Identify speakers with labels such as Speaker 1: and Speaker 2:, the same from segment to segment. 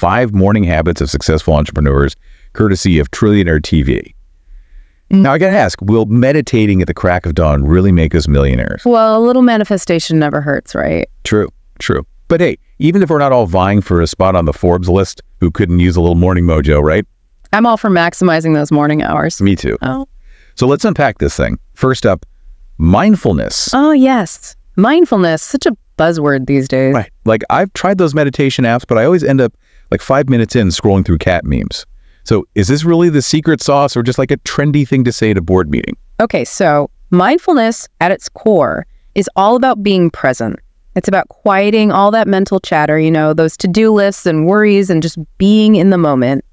Speaker 1: 5 Morning Habits of Successful Entrepreneurs, courtesy of Trillionairetv. Now, I gotta ask, will meditating at the crack of dawn really make us millionaires?
Speaker 2: Well, a little manifestation never hurts, right?
Speaker 1: True. But hey, even if we're not all vying for a spot on the Forbes list, who couldn't use a little morning mojo, right?
Speaker 2: I'm all for maximizing those morning hours.
Speaker 1: Me too.
Speaker 2: Oh.
Speaker 1: So let's unpack this thing. First up, mindfulness.
Speaker 2: Oh, yes. Mindfulness, such a buzzword these days.
Speaker 1: Right. Like, I've tried those meditation apps, but I always end up like 5 minutes in scrolling through cat memes. So is this really the secret sauce or just like a trendy thing to say at a board meeting?
Speaker 2: Okay, so mindfulness at its core is all about being present. It's about quieting all that mental chatter, you know, those to-do lists and worries and just being in the moment.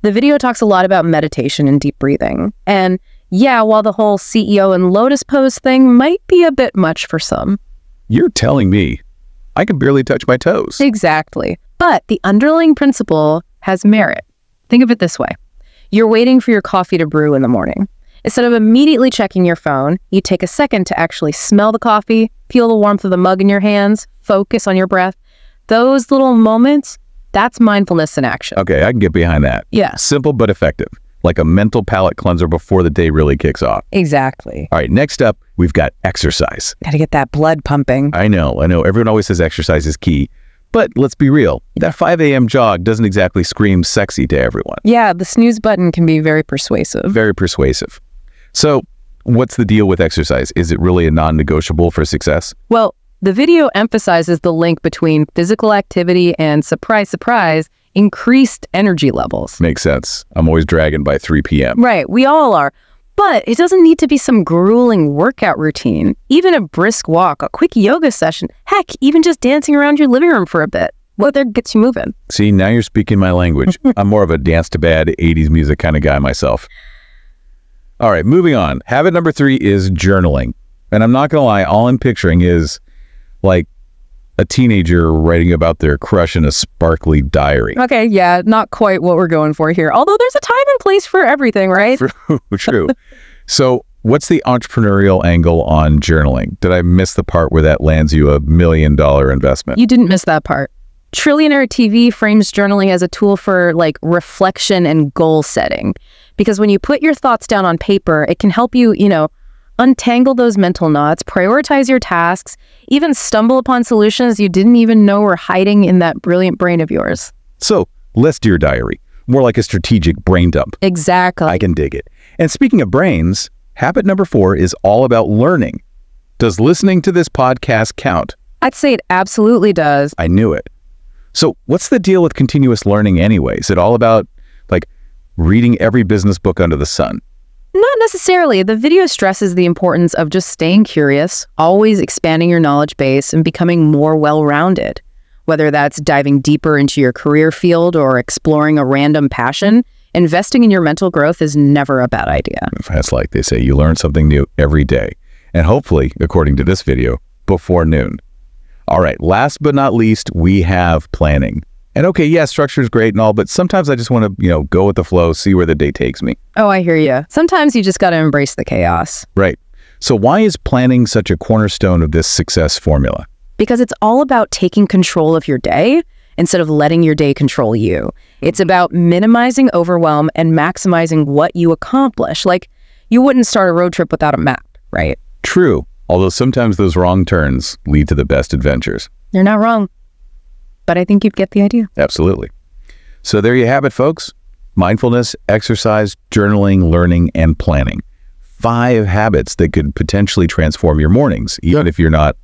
Speaker 2: The video talks a lot about meditation and deep breathing. And yeah, while the whole CEO and lotus pose thing might be a bit much for some.
Speaker 1: You're telling me I can barely touch my toes.
Speaker 2: Exactly. But the underlying principle has merit. Think of it this way. You're waiting for your coffee to brew in the morning. Instead of immediately checking your phone, you take a second to actually smell the coffee, feel the warmth of the mug in your hands, focus on your breath. Those little moments, that's mindfulness in action.
Speaker 1: Okay, I can get behind that.
Speaker 2: Yeah.
Speaker 1: Simple but effective. Like a mental palate cleanser before the day really kicks off.
Speaker 2: Exactly.
Speaker 1: All right, next up, we've got exercise.
Speaker 2: Got to get that blood pumping.
Speaker 1: I know. Everyone always says exercise is key. But let's be real. That 5 a.m. jog doesn't exactly scream sexy to everyone.
Speaker 2: Yeah, the snooze button can be very persuasive.
Speaker 1: Very persuasive. So what's the deal with exercise? Is it really a non-negotiable for success?
Speaker 2: Well, the video emphasizes the link between physical activity and, surprise, surprise, increased energy levels.
Speaker 1: Makes sense. I'm always dragging by 3 p.m.
Speaker 2: Right, we all are. But it doesn't need to be some grueling workout routine. Even a brisk walk, a quick yoga session, heck, even just dancing around your living room for a bit. Whether gets you moving.
Speaker 1: See, now you're speaking my language. I'm more of a dance to bad 80s music kind of guy myself. All right, moving on. Habit number 3 is journaling. And I'm not going to lie, all I'm picturing is like a teenager writing about their crush in a sparkly diary.
Speaker 2: Okay, yeah, not quite what we're going for here. Although there's a time and place for everything, right?
Speaker 1: True. So what's the entrepreneurial angle on journaling? Did I miss the part where that lands you $1 million investment?
Speaker 2: You didn't miss that part. Trillionairetv frames journaling as a tool for like reflection and goal setting. Because when you put your thoughts down on paper, it can help you, untangle those mental knots, prioritize your tasks, even stumble upon solutions you didn't even know were hiding in that brilliant brain of yours.
Speaker 1: So, less Dear Diary. More like a strategic brain dump.
Speaker 2: Exactly.
Speaker 1: I can dig it. And speaking of brains, habit number 4 is all about learning. Does listening to this podcast count?
Speaker 2: I'd say it absolutely does.
Speaker 1: I knew it. So, what's the deal with continuous learning anyway? Is it all about, reading every business book under the sun?
Speaker 2: Not necessarily. The video stresses the importance of just staying curious, always expanding your knowledge base, and becoming more well-rounded. Whether that's diving deeper into your career field or exploring a random passion, investing in your mental growth is never a bad idea.
Speaker 1: That's like they say, you learn something new every day. And hopefully, according to this video, before noon. All right, last but not least, we have planning. And okay, yeah, structure is great and all, but sometimes I just want to, go with the flow, see where the day takes me.
Speaker 2: Oh, I hear you. Sometimes you just got to embrace the chaos.
Speaker 1: Right. So why is planning such a cornerstone of this success formula?
Speaker 2: Because it's all about taking control of your day instead of letting your day control you. It's about minimizing overwhelm and maximizing what you accomplish. Like, you wouldn't start a road trip without a map, right?
Speaker 1: True. Although sometimes those wrong turns lead to the best adventures.
Speaker 2: You're not wrong. But I think you'd get the idea.
Speaker 1: Absolutely. So there you have it, folks. Mindfulness, exercise, journaling, learning, and planning. 5 habits that could potentially transform your mornings, even if you're not,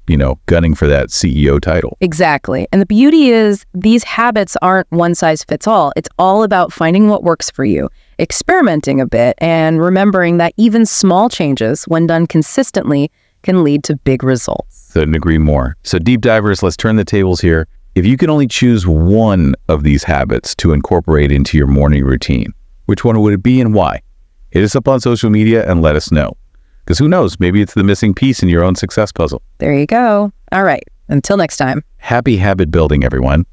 Speaker 1: gunning for that CEO title.
Speaker 2: Exactly. And the beauty is these habits aren't one size fits all. It's all about finding what works for you, experimenting a bit, and remembering that even small changes, when done consistently, can lead to big results.
Speaker 1: Couldn't agree more. So deep divers, let's turn the tables here. If you could only choose one of these habits to incorporate into your morning routine, which one would it be and why? Hit us up on social media and let us know. Because who knows, maybe it's the missing piece in your own success puzzle.
Speaker 2: There you go. All right. Until next time.
Speaker 1: Happy habit building, everyone.